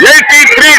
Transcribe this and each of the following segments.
83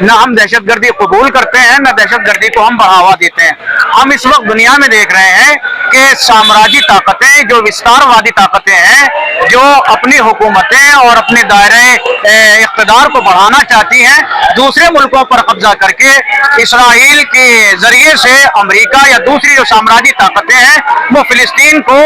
نہ ہم دہشت گردی قبول کرتے ہیں، نہ دہشت گردی کو ہم بڑھاوا دیتے ہیں۔ ہم اس وقت دنیا میں دیکھ رہے ہیں کہ سامراجی طاقتیں، جو وستار وادی طاقتیں ہیں، جو اپنی حکومتیں اور اپنے دائرے اقتدار کو بڑھانا چاہتی ہیں، دوسرے ملکوں پر قبضہ کر کے اسرائیل کے ذریعے سے امریکہ یا دوسری جو سامراجی طاقتیں ہیں وہ فلسطین کو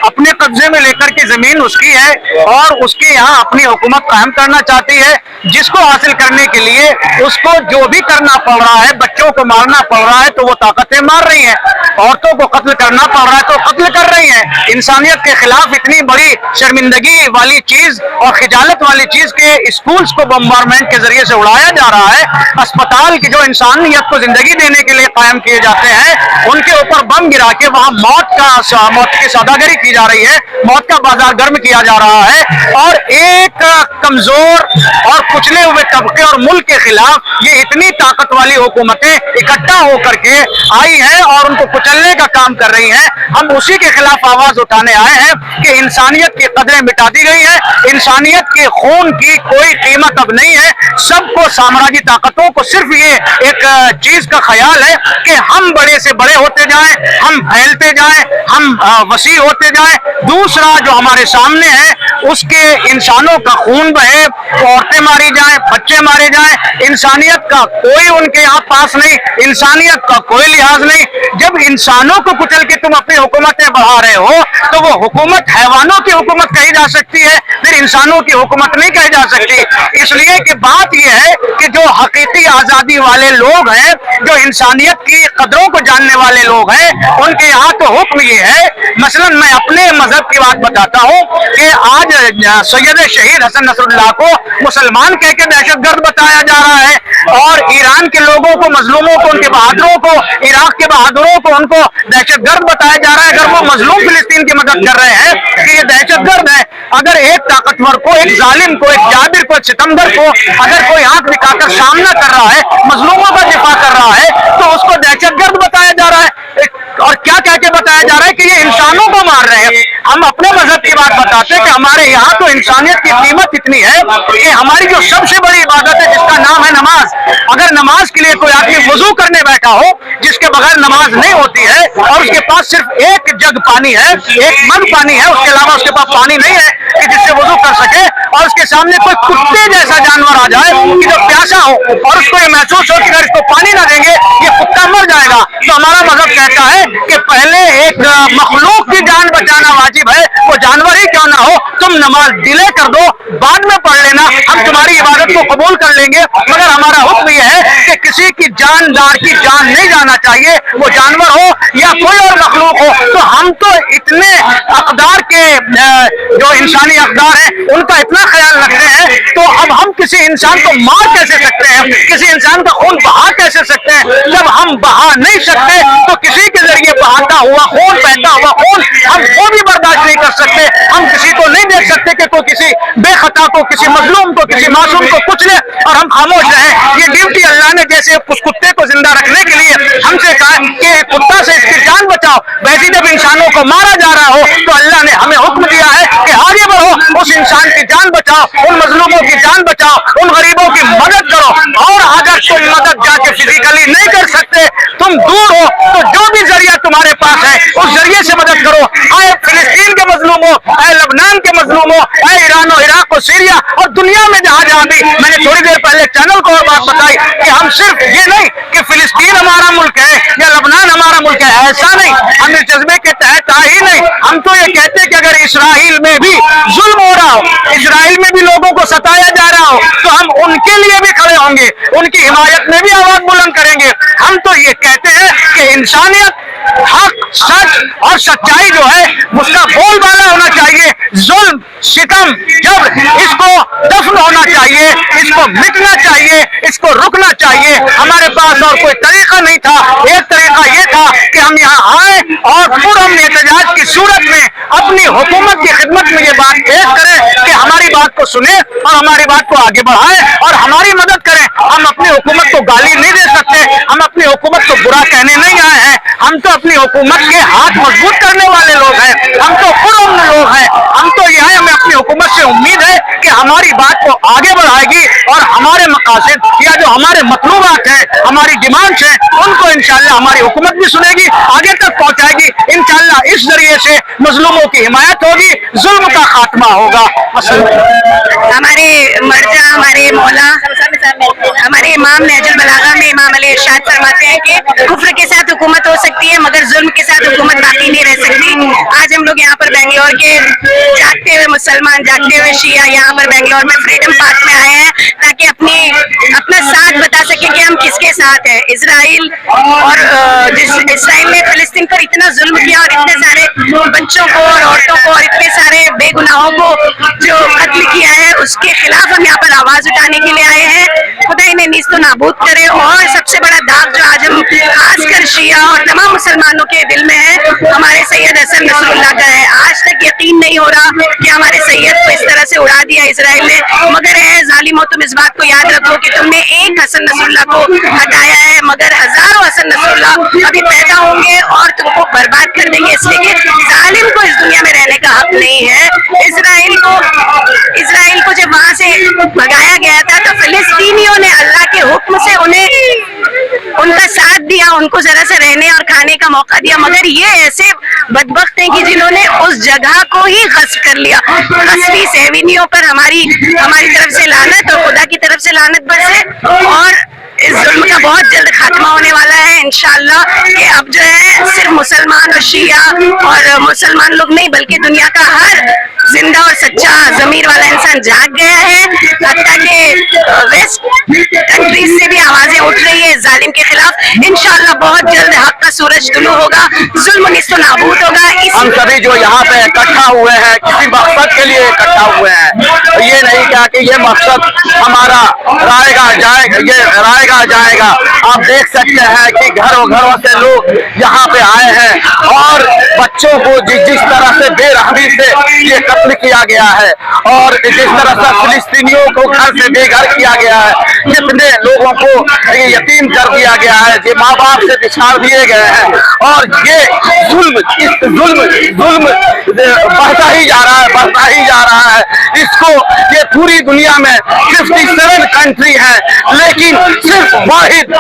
اپنے قبضے میں لے کر کے زمین اس کی ہے اور اس کے یہاں اپنی حکومت قائم کرنا چاہتی ہے، جس کو حاصل کرنے کے لیے اس کو جو بھی کرنا پڑ رہا ہے، بچوں کو مارنا پڑ رہا ہے تو وہ طاقتیں مار رہی ہیں، عورتوں کو قتل کرنا پڑ رہا ہے تو قتل کر رہی ہیں۔ انسانیت کے خلاف اتنی بڑی شرمندگی والی چیز اور خجالت والی چیز کہ اسکولز کو بمبارمنٹ کے ذریعے سے اڑایا جا رہا ہے، اسپتال کی جو انسانیت کو زندگی دینے کے لیے قائم کیے جاتے ہیں ان کے اوپر بم گرا کے وہاں موت کی سوداگری کی جا رہی ہے، موت کا بازار گرم کیا جا رہا ہے، اور ایک کمزور اور کچلے ہوئے طبقے اور ملک کے خلاف یہ اتنی طاقت والی حکومتیں اکٹھا ہو کر کے آئی ہیں اور ان کو کچلنے کا کام کر رہی ہیں۔ ہم اسی کے خلاف آواز اٹھانے آئے ہیں کہ انسانیت کی قدریں مٹا دی گئی ہیں، انسانیت کے خون کی کوئی قیمت اب نہیں ہے۔ سب کو سامراجی طاقتوں کو صرف یہ ایک چیز کا خیال ہے کہ ہم بڑے سے بڑے ہوتے جائیں، ہم پھیلتے جائیں، ہم وسیع ہوتے جائیں، دوسرا جو ہمارے سامنے ہے اس کے انسانوں کا خون بہے، عورتیں ماری جائیں، بچے مارے جائیں، انسانیت کا کوئی ان کے یہاں پاس نہیں، انسانیت کا کوئی لحاظ نہیں۔ جب انسانوں کو کچل کے تم اپنی حکومتیں بڑھا رہے ہو تو وہ حکومت حیوانوں کی حکومت کہی جا سکتی ہے، پھر انسانوں کی حکومت نہیں کہی جا سکتی۔ اس لیے کہ بات یہ ہے کہ جو حقیقی آزادی والے لوگ ہیں، جو انسانیت کی قدروں کو جاننے والے لوگ ہیں، ان کے یہاں تو حکم یہ ہے، مثلا میں اپنے مذہب کی بات بتاتا ہوں کہ آج سید شہید حسن نصر اللہ کو مسلمان کہہ کے دہشت گرد بتایا جا رہا ہے، اور ایران کے لوگوں کو، مظلوموں کو، ان کے بہادروں کو، عراق کے بہادروں کو ان کو دہشت گرد بتایا جا رہا ہے۔ اگر وہ مظلوم فلسطین کی مدد کر رہے ہیں کہ یہ دہشت گرد ہے، اگر ایک طاقتور کو، ایک ظالم کو، ایک جابر کو، ایک ستمگر کو اگر کوئی ہاتھ دکھا کر سامنا کر رہا ہے، مظلوموں کا دفاع کر رہا ہے، تو اس کو دہشت گرد بتایا جا رہا ہے، اور کیا کہہ کے بتایا جا رہا ہے کہ یہ انسانوں کو مار رہے ہیں۔ ہم اپنے مذہب کی بات بتاتے ہیں کہ ہمارے یہاں تو انسانیت کی قیمت اتنی ہے کہ ہماری جو سب سے بڑی عبادت ہے جس کا نام ہے نماز، اگر نماز کے لیے کوئی آدمی وضو کرنے بیٹھا ہو جس کے بغیر نماز نہیں ہوتی ہے، اور اس کے پاس صرف ایک جگ پانی ہے، ایک مگ پانی ہے، اس کے علاوہ اس کے پاس پانی نہیں ہے کہ جس سے وضو کر سکے، اور اس کے سامنے کوئی کتے جیسا جانور آ جائے کہ جو پیاسا ہو اور اس کو یہ محسوس ہو کہ اگر اس کو پانی نہ دیں گے یہ کتا مر جائے گا، تو ہمارا مذہب کہتا ہے کہ پہلے ایک مخلوق کی جان بچانا واجب ہے، وہ جانور ہی کیوں نہ ہو، تم نماز ڈیلے کر دو، بعد میں پڑھ لینا، ہم تمہاری عبادت کو قبول کر لیں گے، مگر ہمارا حکم یہ ہے کہ کسی کی جاندار کی جان نہیں جانا چاہیے، وہ جانور ہو یا کوئی اور مخلوق ہو۔ تو ہم تو اتنے اقدار کے جو انسانی اقدار ہیں ان کا اتنا خیال رکھتے ہیں، تو اب ہم کسی انسان کو مار کیسے سکتے ہیں، کسی انسان کا خون بہا کیسے سکتے ہیں؟ جب ہم بہا نہیں سکتے تو کسی کے ذریعے بہاتا ہوا خون، بہتا ہوا خون ہم کو بھی برداشت نہیں کر سکتے۔ ہم کسی کو نہیں دیکھ سکتے کہ کوئی کسی بے خطا کو، کسی مظلوم کو، کسی معصوم کو کچلے اور ہم خاموش رہیں۔ یہ ڈیوٹی اللہ نے جیسے اس کتے کو زندہ رکھنے کے لیے ہم سے کہا کہ کتا سے اس کی جان بچاؤ، ویسے جب انسانوں کو مارا جا رہا ہو تو اللہ نے ہمیں حکم دیا ہے کہ آگے بڑھو، اس انسان کی جان بچاؤ، ان مظلوموں کی جان بچاؤ، ان غریبوں کی مدد کرو، اور اگر تم مدد جا کے فزیکلی نہیں کر سکتے، تم دور ہو، تو جو بھی ذریعہ تمہارے پاس ہے اس ذریعے سے مدد کرو۔ اے فلسطین کے مظلوموں، اے لبنان کے مظلوموں، اے ایران و عراق و سیریا اور دنیا میں جہاں جہاں بھی، میں نے تھوڑی دیر پہلے چینل کو اور بات بتائی کہ ہم صرف یہ نہیں کہ فلسطین ہمارا ملک ہے یا لبنان ہمارا ملک ہے، ایسا نہیں، ہم اس جذبے کے تحت ہی نہیں، ہم تو یہ کہتے ہیں کہ اگر اسرائیل میں بھی ظلم ہو رہا ہو، اسرائیل میں بھی لوگوں کو ستایا جا رہا ہو، تو ہم ان کے لیے بھی کھڑے ہوں گے، ان کی حمایت میں بھی آواز بلند کریں گے۔ ہم تو یہ کہتے ہیں کہ انسانیت، حق، سچ اور سچائی جو ہے اس کا بول بالا ہونا چاہیے، ظلم، ستم، جب اس کو دفن ہونا چاہیے، اس کو مٹنا چاہیے، اس کو رکنا چاہیے۔ ہمارے پاس اور کوئی طریقہ نہیں تھا، ایک طریقہ یہ تھا کہ ہم یہاں آئیں اور پرامن احتجاج کی صورت میں اپنی حکومت کی خدمت میں یہ بات پیش کریں کہ ہماری بات کو سنیں اور ہماری بات کو آگے بڑھائیں اور ہماری مدد کریں۔ ہم اپنی حکومت کو گالی نہیں دے سکتے، ہم اپنی حکومت کو برا کہنے نہیں آئے ہیں، ہم تو اپنی حکومت کے ہاتھ مضبوط کرنے والے لوگ ہیں، ہم تو پرامن لوگ ہیں، ہم تو یہ ہے، ہمیں اپنی حکومت سے امید ہے کہ ہم ہماری بات کو آگے بڑھائے گی اور ہمارے مقاصد یا جو ہمارے مطلوبات ہیں, ہماری ڈیمانڈس ہیں, ان کو انشاءاللہ ہماری حکومت بھی سنے گی, آگے تک پہنچائے گی. انشاءاللہ اس ذریعے سے مظلوموں کی حمایت ہوگی, ظلم کا خاتمہ ہوگا. ہمارے مرجع, ہمارے مولا, ہمارے امام نہج البلاغہ میں امام علیہ ارشاد فرماتے ہیں کہ کفر کے ساتھ حکومت ہو سکتی ہے مگر ظلم کے ساتھ حکومت باقی نہیں رہ سکتی. آج ہم لوگ یہاں پر بنگلور کے جاگتے ہوئے مسلمان, جاگتے ہوئے شیعہ یہاں پر بنگلور میں فریڈم پارک میں آئے ہیں تاکہ اپنا ساتھ بتا سکیں کہ ہم کس کے ساتھ ہیں. اسرائیل اور اسرائیل نے فلسطین پر اتنا ظلم کیا اور اتنے سارے بچوں کو اور عورتوں کو اور اتنے سارے بے گناہوں کو جو قتل کیا ہے, اس کے خلاف ہم یہاں پر آواز اٹھانے کے لیے آئے ہیں. خدا انہیں نیست و نابود کرے. اور سب سے بڑا داغ جو آج ہم خاص کر شیعہ اور تمام مسلمانوں کے دل میں ہے, ہمارے سید حسن نصر اللہ کا ہے. آج تک یقین نہیں ہو رہا کہ ہمارے سید کو اس طرح سے اڑا دیا اسرائیل نے, مگر اے ظالموں تم اس بات کو یاد رکھو کہ تم نے ایک حسن نصر اللہ کو ہٹایا ہے مگر ہزاروں حسن نصر اللہ ابھی پیدا ہوں گے اور تم کو برباد کر دیں گے, اس لیے کہ ظالم کو اس دنیا میں رہنے کا حق نہیں ہے. اسرائیل کو جب وہاں سے بھگایا گیا تھا تو فلسطینیوں نے اللہ کے حکم سے ان کا ساتھ دیا, ان کو ذرا سے رہنے اور کھانے کا موقع دیا, مگر یہ ایسے بدبخت ہیں کہ جنہوں نے اس جگہ کو ہی غصب کر لیا. غصبی سیونیوں پر ہماری طرف سے لعنت اور خدا کی طرف سے لعنت برسے, اور اس ظلم کا بہت جلد خاتمہ ہونے والا ہے انشاءاللہ. کہ اب جو ہے صرف مسلمان اور شیعہ اور مسلمان لوگ نہیں بلکہ دنیا کا ہر زندہ اور سچا ضمیر والا انسان جاگ گیا ہے. حتیٰ کہ ویسٹ کنٹریز سے بھی آوازیں اٹھ رہی ہے ظالم کے خلاف. انشاءاللہ بہت جلد حق کا سورج طلوع ہوگا, ظلم نیست و نابود ہوگا. ہم سبھی جو یہاں پہ اکٹھا ہوئے ہیں کسی مقصد کے لیے اکٹھا ہوئے ہیں, یہ نہیں کہا کہ یہ مقصد ہمارا رائے گا جائے گا. آپ دیکھ سکتے ہیں کہ گھروں سے لوگ یہاں پہ آئے ہیں اور بچوں کو جس طرح سے بے رحمی سے یہ قتل کیا گیا ہے اور جس طرح سے فلسطینیوں کو گھر سے بے گھر کیا گیا ہے, کتنے لوگوں کو یتیم کر دیا گیا ہے, یہ ماں باپ سے بچھاڑ دیے گئے ہیں, اور یہ ظلم بڑھتا ہی جا رہا ہے. اس کو یہ پوری دنیا میں 57 کنٹری ہے, لیکن صرف واحد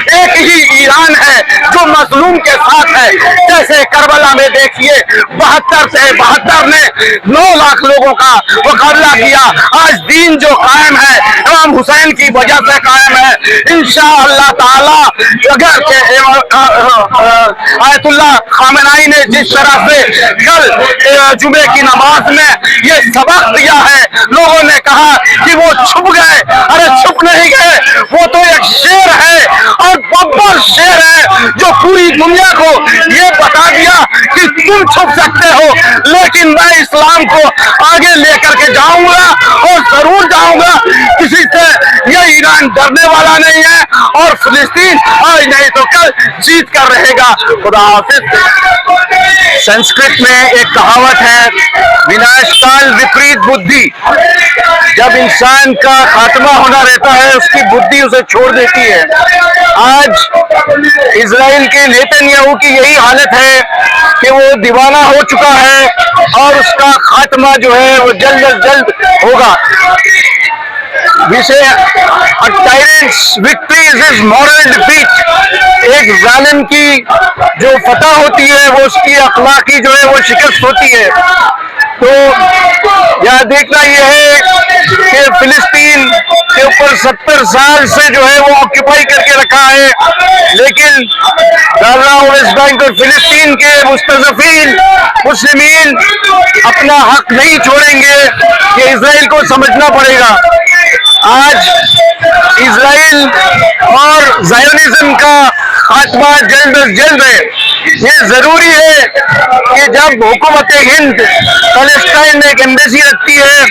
ایک ہی ایران ہے جو مظلوم کے ساتھ ہے. جیسے کربلا میں دیکھیے 72 نے 9 لاکھ لوگوں کا مقابلہ کیا. آج دین جو قائم ہے امام حسین کی وجہ سے قائم ہے. انشاءاللہ تعالی اگر آیت اللہ خامنائی نے جس طرح سے کل جمعے کی نماز میں یہ سبق دیا ہے, لوگوں نے کہا کہ وہ چھپ گئے. ارے چھپ نہیں گئے, وہ تو ایک شیر ہے اور ببر شیر ہے جو پوری دنیا کو یہ بتا دیا کہ تم چھپ سکتے ہو, لیکن میں اسلام کو آگے لے کر کے جاؤں گا اور ضرور جاؤں گا. کسی سے یہ ایران ڈرنے والا نہیں ہے اور فلسطین آج نہیں تو کل جیت کر رہے گا. خدا حافظ. سنسکرت میں ایک کہاوت ہے, وناش کال وپریت بدھی. جب انسان کا خاتمہ ہونا رہتا ہے اس کی بدھی اسے چھوڑ دیتی ہے. آج اسرائیل کے نیتن یاہو کی یہی حالت ہے کہ وہ دیوانہ ہو چکا ہے اور اس کا خاتمہ جو ہے وہ جلد از جلد ہوگا. ایک ظالم کی جو فتح ہوتی ہے وہ اس کی اخلاقی جو ہے وہ شکست ہوتی ہے. تو یہاں دیکھنا یہ ہے کہ فلسطین کے اوپر 70 سال سے جو ہے وہ آکوپائی کر کے رکھا ہے, لیکن غزہ اور ویسٹ بینک اور فلسطین کے مستضعفین مسلمین اپنا حق نہیں چھوڑیں گے کہ اسرائیل کو سمجھنا پڑے گا. آج اسرائیل اور زائونزم کا خاتمہ جلد از جلد ہے. یہ ضروری ہے کہ جب حکومت ہند پیلسٹائن میں ایک ایمبیسی رکھتی ہے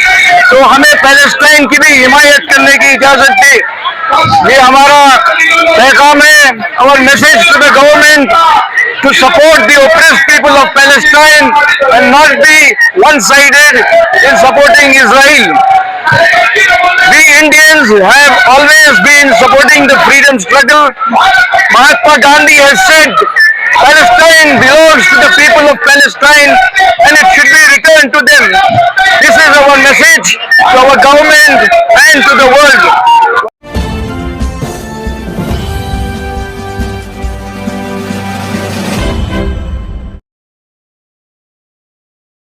تو ہمیں پیلسٹائن کی بھی حمایت کرنے کی اجازت دے. یہ ہمارا پیغام ہے, اور message to the government to support the oppressed people of Palestine and not be one-sided in supporting Israel. We Indians have always been supporting the freedom struggle. Mahatma Gandhi has said Palestine belongs to the people of Palestine and it should be returned to them. This is our message to our government and to the world